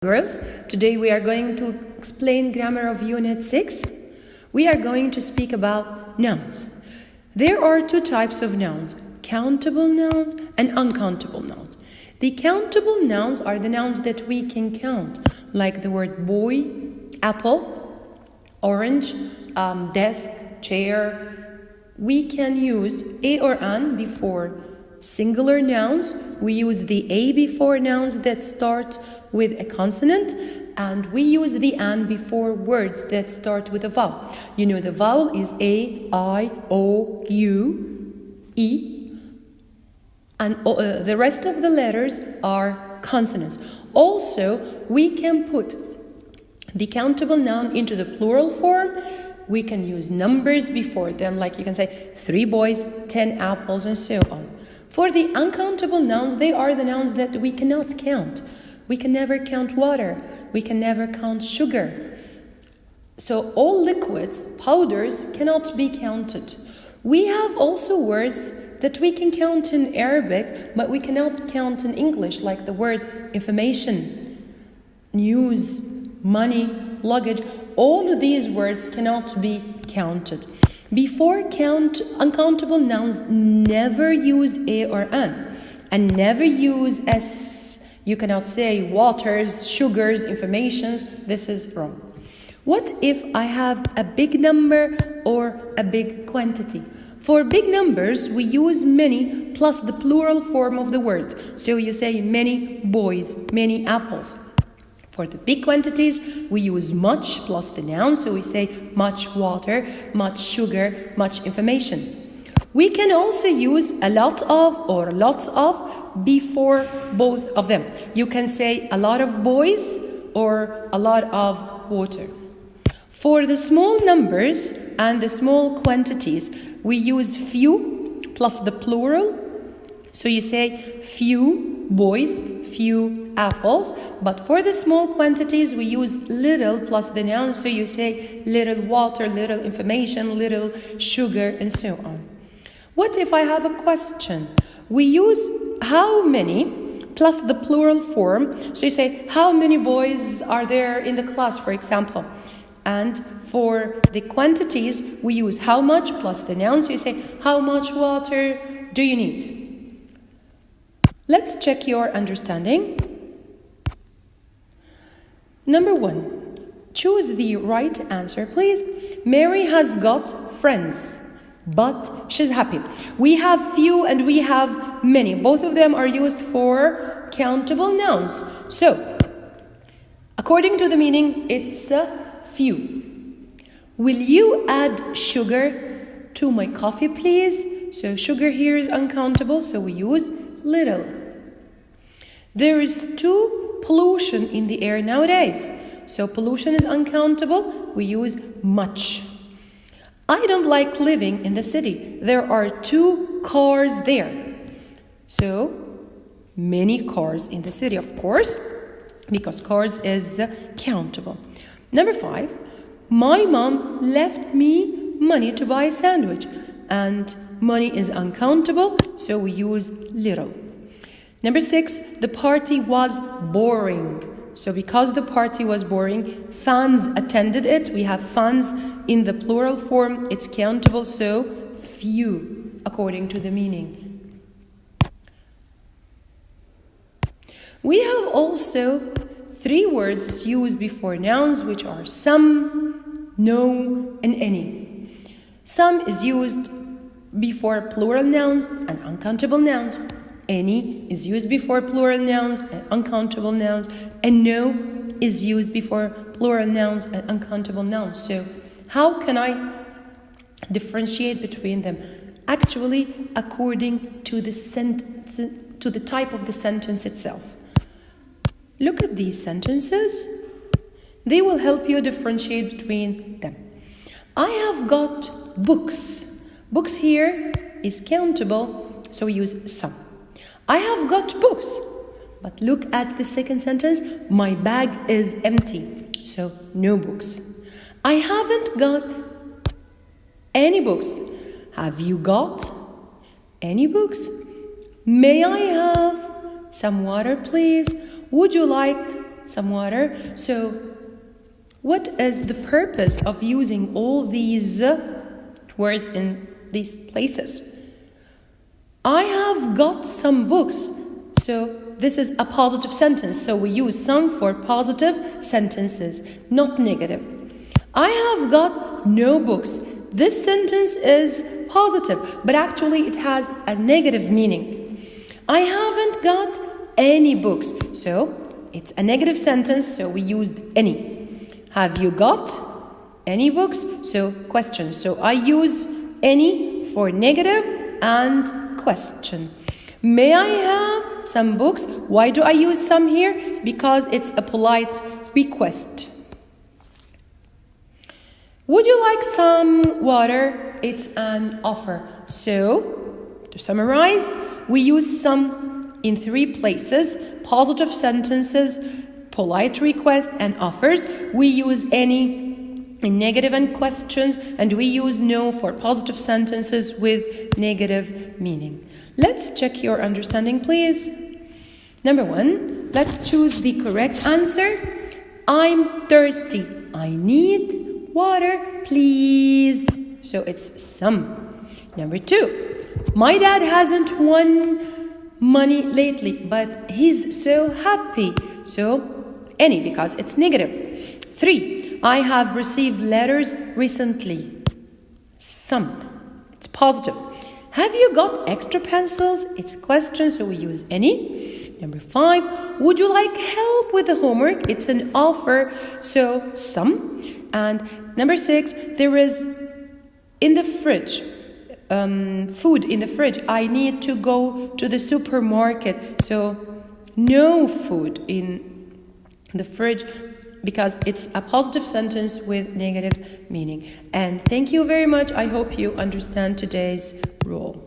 Girls, today we are going to explain grammar of Unit 6. We are going to speak about nouns. There are two types of nouns, countable nouns and uncountable nouns. The countable nouns are the nouns that we can count, like the word boy, apple, orange, desk, chair. We can use a or an before singular nouns. We use the a before nouns that start with a consonant, and we use the an before words that start with a vowel. You know the vowel is a, I, o, u, e, and the rest of the letters are consonants. Also, we can put the countable noun into the plural form. We can use numbers before them, like you can say 3 boys, 10 apples, and so on. For the uncountable nouns, they are the nouns that we cannot count. We can never count water. We can never count sugar. So all liquids, powders, cannot be counted. We have also words that we can count in Arabic, but we cannot count in English, like the word information, news, money, luggage. All of these words cannot be counted. Before uncountable nouns, never use a or an, and never use s. You cannot say waters, sugars, informations. This is wrong. What if I have a big number or a big quantity? For big numbers, we use many plus the plural form of the word. So you say many boys, many apples. For the big quantities, we use much plus the noun, so we say much water, much sugar, much information. We can also use a lot of or lots of before both of them. You can say a lot of boys or a lot of water. For the small numbers and the small quantities, we use few plus the plural. So you say few boys, few apples. But for the small quantities, we use little plus the noun. So you say little water, little information, little sugar, and so on. What if I have a question? We use how many plus the plural form. So you say how many boys are there in the class, for example. And for the quantities, we use how much plus the noun. So you say how much water do you need? Let's check your understanding. Number 1, choose the right answer, please. Mary has got friends, but she's happy. We have few and we have many. Both of them are used for countable nouns. So, according to the meaning, it's few. Will you add sugar to my coffee, please? So sugar here is uncountable, so we use little. There is too pollution in the air nowadays. So pollution is uncountable, we use much. I don't like living in the city. There are 2 cars there. So many cars in the city, of course, because cars is countable. Number 5, my mom left me money to buy a sandwich, and money is uncountable, so we use little. Number 6, the party was boring. So because the party was boring, fans attended it. We have fans in the plural form. It's countable, so few, according to the meaning. We have also 3 words used before nouns, which are some, no, and any. Some is used before plural nouns and uncountable nouns. Any is used before plural nouns and uncountable nouns. And no is used before plural nouns and uncountable nouns. So how can I differentiate between them? Actually, according to the sentence, to the type of the sentence itself. Look at these sentences. They will help you differentiate between them. I have got books. Books here is countable, so we use some. I have got books. But look at the second sentence. My bag is empty, so no books. I haven't got any books. Have you got any books? May I have some water, please? Would you like some water. So what is the purpose of using all these words in these places? I have got some books. So this is a positive sentence. So we use some for positive sentences, not negative. I have got no books. This sentence is positive, but actually it has a negative meaning. I haven't got any books. So it's a negative sentence, so we used any. Have you got any books? So question. So I use any for negative and question. May I have some books? Why do I use some here? Because it's a polite request. Would you like some water? It's an offer. So, to summarize, we use some in 3 places: positive sentences, polite request, and offers. We use any in negative and questions, and we use no for positive sentences with negative meaning. Let's check your understanding, please. Number 1, let's choose the correct answer. I'm thirsty. I need water, please. So it's some. Number 2, my dad hasn't won money lately, but he's so happy. So any, because it's negative. 3, I have received letters recently. Some. It's positive. Have you got extra pencils? It's a question, so we use any. Number 5, would you like help with the homework? It's an offer, so some. And number 6, there is in the fridge, food in the fridge. I need to go to the supermarket, so no food in the fridge, because it's a positive sentence with negative meaning. And thank you very much. I hope you understand today's rule.